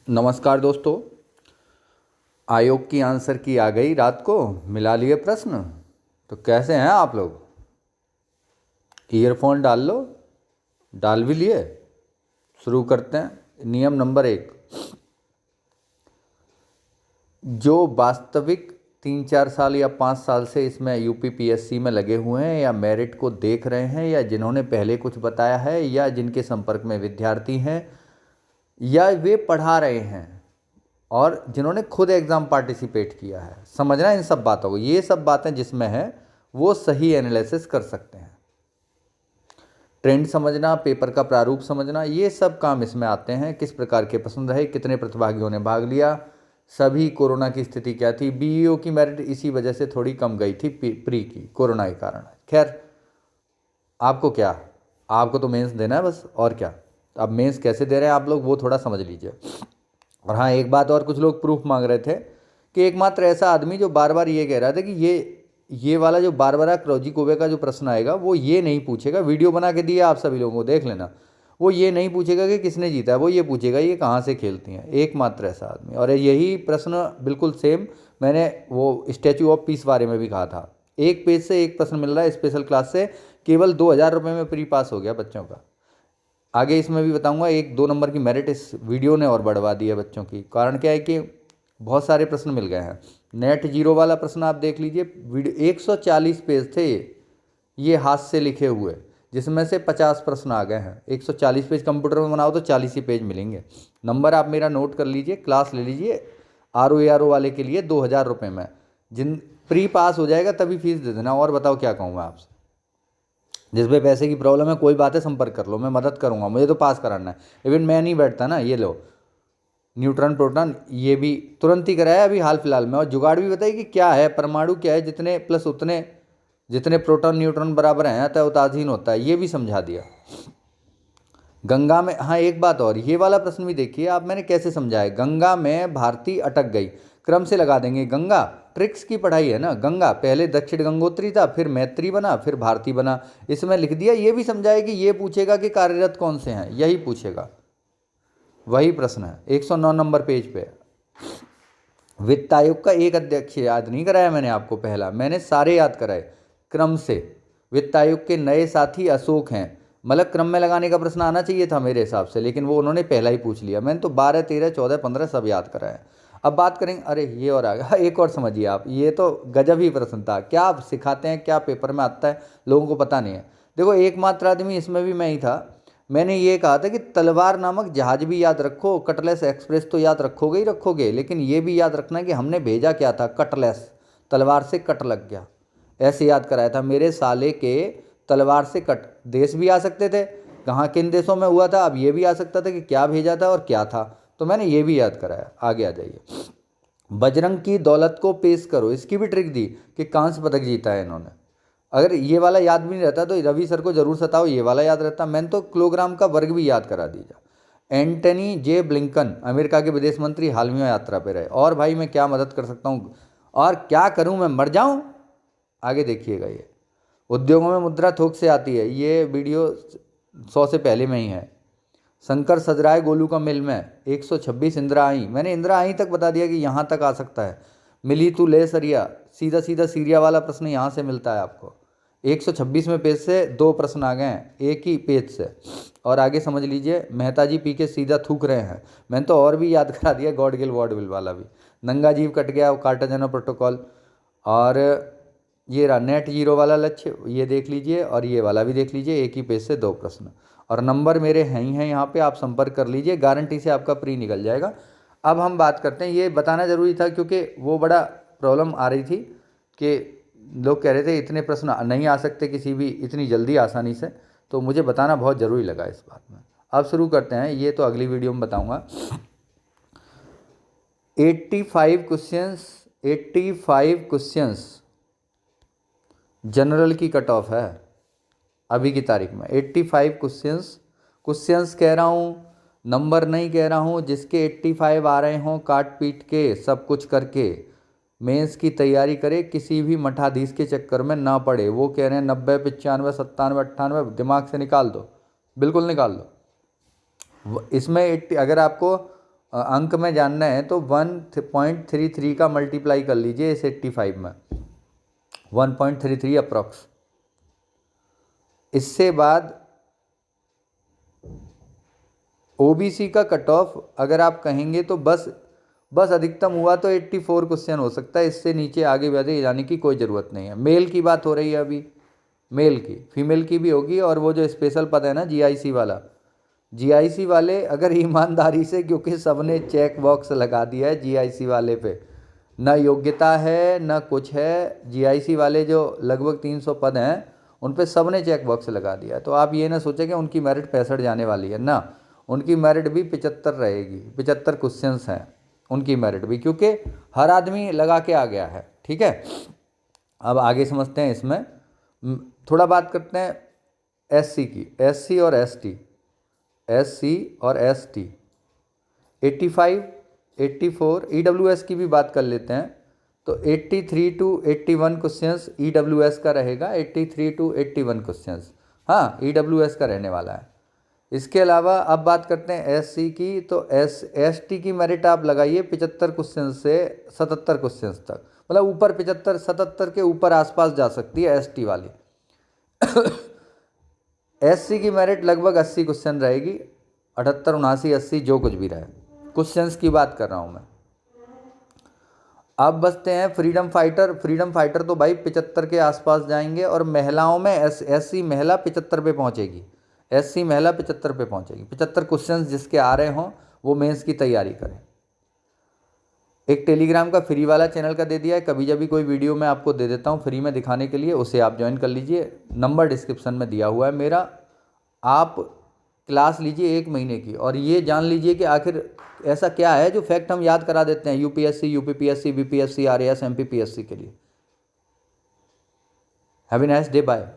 नमस्कार दोस्तों। आयोग की आंसर की आ गई रात को, मिला लिए प्रश्न। तो कैसे हैं आप लोग? ईयरफोन डाल लो, डाल भी लिए। शुरू करते हैं। नियम नंबर 1, जो वास्तविक 3-4 साल या 5 साल से इसमें यूपीपीएससी में लगे हुए हैं या मेरिट को देख रहे हैं या जिन्होंने पहले कुछ बताया है या जिनके संपर्क में विद्यार्थी हैं या वे पढ़ा रहे हैं और जिन्होंने खुद एग्ज़ाम पार्टिसिपेट किया है, समझना इन सब बातों को। ये सब बातें जिसमें हैं वो सही एनालिसिस कर सकते हैं। ट्रेंड समझना, पेपर का प्रारूप समझना, ये सब काम इसमें आते हैं। किस प्रकार के प्रश्न रहे, कितने प्रतिभागियों ने भाग लिया, सभी कोरोना की स्थिति क्या थी। बीईओ की मेरिट इसी वजह से थोड़ी कम गई थी प्री की, कोरोना के कारण। खैर, आपको क्या, आपको तो मेंस देना है बस, और क्या। अब मेंस कैसे दे रहे हैं आप लोग वो थोड़ा समझ लीजिए। और हाँ, एक बात और, कुछ लोग प्रूफ मांग रहे थे कि एकमात्र ऐसा आदमी जो बार बार ये कह रहा था कि ये वाला जो बारबरा क्रौजिकोवे का जो प्रश्न आएगा वो ये नहीं पूछेगा। वीडियो बना के दिया आप सभी लोगों को, देख लेना। वो ये नहीं पूछेगा कि किसने जीता है, वो ये पूछेगा ये कहाँ से खेलती हैं। एकमात्र ऐसा आदमी। और यही प्रश्न बिल्कुल सेम मैंने वो स्टैचू ऑफ पीस बारे में भी कहा था। एक पेज से एक प्रश्न मिल रहा है स्पेशल क्लास से, केवल 2000 रुपये में प्री पास हो गया बच्चों का। आगे इसमें भी बताऊंगा। 1-2 नंबर की मेरिट इस वीडियो ने और बढ़वा दी है बच्चों की। कारण क्या है कि बहुत सारे प्रश्न मिल गए हैं। नेट जीरो वाला प्रश्न आप देख लीजिए, वीडियो 140 पेज थे ये हाथ से लिखे हुए, जिसमें से 50 प्रश्न आ गए हैं। 140 पेज कंप्यूटर में बनाओ तो 40 ही पेज मिलेंगे। नंबर आप मेरा नोट कर लीजिए, क्लास ले लीजिए। RO वाले के लिए 2000 रुपये में, जिन प्री पास हो जाएगा तभी फीस दे देना। और बताओ क्या कहूँ मैं आपसे। जिस पे पैसे की प्रॉब्लम है कोई बात है, संपर्क कर लो, मैं मदद करूंगा। मुझे तो पास कराना है। इवन मैं नहीं बैठता ना। ये लो न्यूट्रॉन प्रोटॉन, ये भी तुरंत ही कराया अभी हाल फिलहाल में। और जुगाड़ भी बताइए कि क्या है, परमाणु क्या है, जितने प्लस उतने, जितने प्रोटॉन न्यूट्रॉन बराबर हैं अतः उदासीन होता है, ये भी समझा दिया। गंगा में, हाँ एक बात और, ये वाला प्रश्न भी देखिए आप, मैंने कैसे समझाया। गंगा में भारती अटक गई, क्रम से लगा देंगे। गंगा ट्रिक्स की पढ़ाई है ना। गंगा पहले दक्षिण गंगोत्री था, फिर मैत्री बना, फिर भारती बना। इसमें लिख दिया। ये भी समझाए कि ये पूछेगा कि कार्यरत कौन से हैं, यही पूछेगा। वही प्रश्न है 109 नंबर पेज पे। वित्त आयोग का एक अध्यक्ष याद नहीं कराया मैंने आपको, पहला मैंने सारे याद कराए क्रम से। वित्त आयोग के नए साथी अशोक हैं, मतलब क्रम में लगाने का प्रश्न आना चाहिए था मेरे हिसाब से, लेकिन वो उन्होंने पहला ही पूछ लिया। मैंने तो 12, 13, 14, 15 सब याद कराया। अब बात करेंगे, अरे ये और आ गया एक और, समझिए आप, ये तो गजब ही प्रश्न था। क्या आप सिखाते हैं, क्या पेपर में आता है, लोगों को पता नहीं है। देखो एकमात्र आदमी इसमें भी मैं ही था। मैंने ये कहा था कि तलवार नामक जहाज भी याद रखो, कटलेस एक्सप्रेस तो याद रखोगे ही रखोगे, लेकिन ये भी याद रखना कि हमने भेजा क्या था, कटलेस, तलवार से कट लग गया, ऐसे याद कराया था। मेरे साले के तलवार से कट, देश भी आ सकते थे, कहाँ किन देशों में हुआ था। अब ये भी आ सकता था कि क्या भेजा था और क्या था, तो मैंने ये भी याद कराया। आगे आ जाइए। बजरंग की दौलत को पेश करो, इसकी भी ट्रिक दी कि कांस्य पदक जीता है इन्होंने। अगर ये वाला याद भी नहीं रहता तो रवि सर को जरूर सताओ, ये वाला याद रहता। मैंने तो किलोग्राम का वर्ग भी याद करा दीजा। एंटनी जे ब्लिंकन अमेरिका के विदेश मंत्री हाल में यात्रा पे रहे। और भाई मैं क्या मदद कर सकता हूँ, और क्या करूँ, मैं मर जाऊँ। आगे देखिएगा। ये उद्योगों में मुद्रा थोक से आती है, ये वीडियो 100 से पहले में ही है। शंकर सजराय गोलू का मिल में 126 इंदिरा आई, मैंने इंदिरा आई तक बता दिया कि यहाँ तक आ सकता है। मिली तू ले सरिया, सीधा सीधा सीरिया वाला प्रश्न यहाँ से मिलता है आपको। 126वें पेज से 2 प्रश्न आ गए हैं एक ही पेज से। और आगे समझ लीजिए, मेहता जी पी के सीधा थूक रहे हैं। मैंने तो और भी याद करा दिया, गॉडगिल वॉडविल वाला भी। नंगा जीव कट गया, कार्टाजेनो प्रोटोकॉल। और ये रहा नेट जीरो वाला लक्ष्य, ये देख लीजिए, और ये वाला भी देख लीजिए, एक ही पेज से 2 प्रश्न। और नंबर मेरे हैं ही हैं यहाँ पे, आप संपर्क कर लीजिए, गारंटी से आपका प्री निकल जाएगा। अब हम बात करते हैं, ये बताना ज़रूरी था क्योंकि वो बड़ा प्रॉब्लम आ रही थी कि लोग कह रहे थे इतने प्रश्न नहीं आ सकते किसी भी इतनी जल्दी आसानी से, तो मुझे बताना बहुत ज़रूरी लगा इस बात में। अब शुरू करते हैं, ये तो अगली वीडियो में बताऊँगा। 85 क्वेश्चंस जनरल की कट ऑफ है अभी की तारीख में। 85 क्वेश्चंस कह रहा हूँ, नंबर नहीं कह रहा हूँ। जिसके 85 आ रहे हों, काट पीट के सब कुछ करके मेंस की तैयारी करे, किसी भी मठाधीश के चक्कर में ना पड़े। वो कह रहे हैं 90, 95, 97, 98, दिमाग से निकाल दो, बिल्कुल निकाल दो। इसमें अगर आपको अंक में जानना है तो 1.33 का मल्टीप्लाई कर लीजिए इस 85 में, 1.33 अप्रॉक्स। इससे बाद ओबीसी का कट ऑफ अगर आप कहेंगे तो बस अधिकतम हुआ तो 84 क्वेश्चन हो सकता है, इससे नीचे आगे बढ़े जाने की कोई ज़रूरत नहीं है। मेल की बात हो रही है अभी, मेल की, फीमेल की भी होगी। और वो जो स्पेशल पद है ना जीआईसी वाला, जीआईसी वाले अगर ईमानदारी से, क्योंकि सबने चेक बॉक्स लगा दिया है जीआईसी वाले पे, ना योग्यता है ना कुछ है। जीआईसी वाले जो लगभग 300 पद हैं उन पे सबने चेक बॉक्स लगा दिया है। तो आप ये ना सोचें कि उनकी मेरिट 65 जाने वाली है, ना, उनकी मेरिट भी 75 रहेगी। 75 क्वेश्चंस हैं उनकी मेरिट भी, क्योंकि हर आदमी लगा के आ गया है। ठीक है, अब आगे समझते हैं इसमें। थोड़ा बात करते हैं एससी की, एससी और एसटी, एससी और एसटी 85, 84, ईडब्ल्यूएस की भी बात कर लेते हैं तो 83 टू 81 क्वेश्चंस ईडब्ल्यूएस का रहेगा, 83 टू 81 क्वेश्चंस, हाँ, ईडब्ल्यूएस का रहने वाला है। इसके अलावा अब बात करते हैं एससी की, तो एसटी की मेरिट आप लगाइए 75 क्वेश्चन से 77 क्वेश्चन तक, मतलब ऊपर 75, 77 के ऊपर आसपास जा सकती है एसटी वाली। एससी की मेरिट लगभग 80 क्वेश्चन रहेगी, 78, 79, 80 जो कुछ भी रहे, क्वेश्चंस की बात कर रहा हूँ मैं। अब बचते हैं फ्रीडम फाइटर। फ्रीडम फाइटर तो भाई 75 के आसपास जाएंगे, और महिलाओं में एससी महिला 75 पे पहुँचेगी, एससी महिला 75 पे पहुँचेगी। 75 क्वेश्चंस जिसके आ रहे हों वो मेंस की तैयारी करें। एक टेलीग्राम का फ्री वाला चैनल का दे दिया है, कभी जब भी कोई वीडियो मैं आपको दे देता हूँ फ्री में दिखाने के लिए, उसे आप ज्वाइन कर लीजिए, नंबर डिस्क्रिप्शन में दिया हुआ है मेरा। आप क्लास लीजिए 1 महीने की, और ये जान लीजिए कि आखिर ऐसा क्या है जो फैक्ट हम याद करा देते हैं UPSC, UPPSC, BPSC, RAS, MPPSC के लिए। Have a nice day, bye.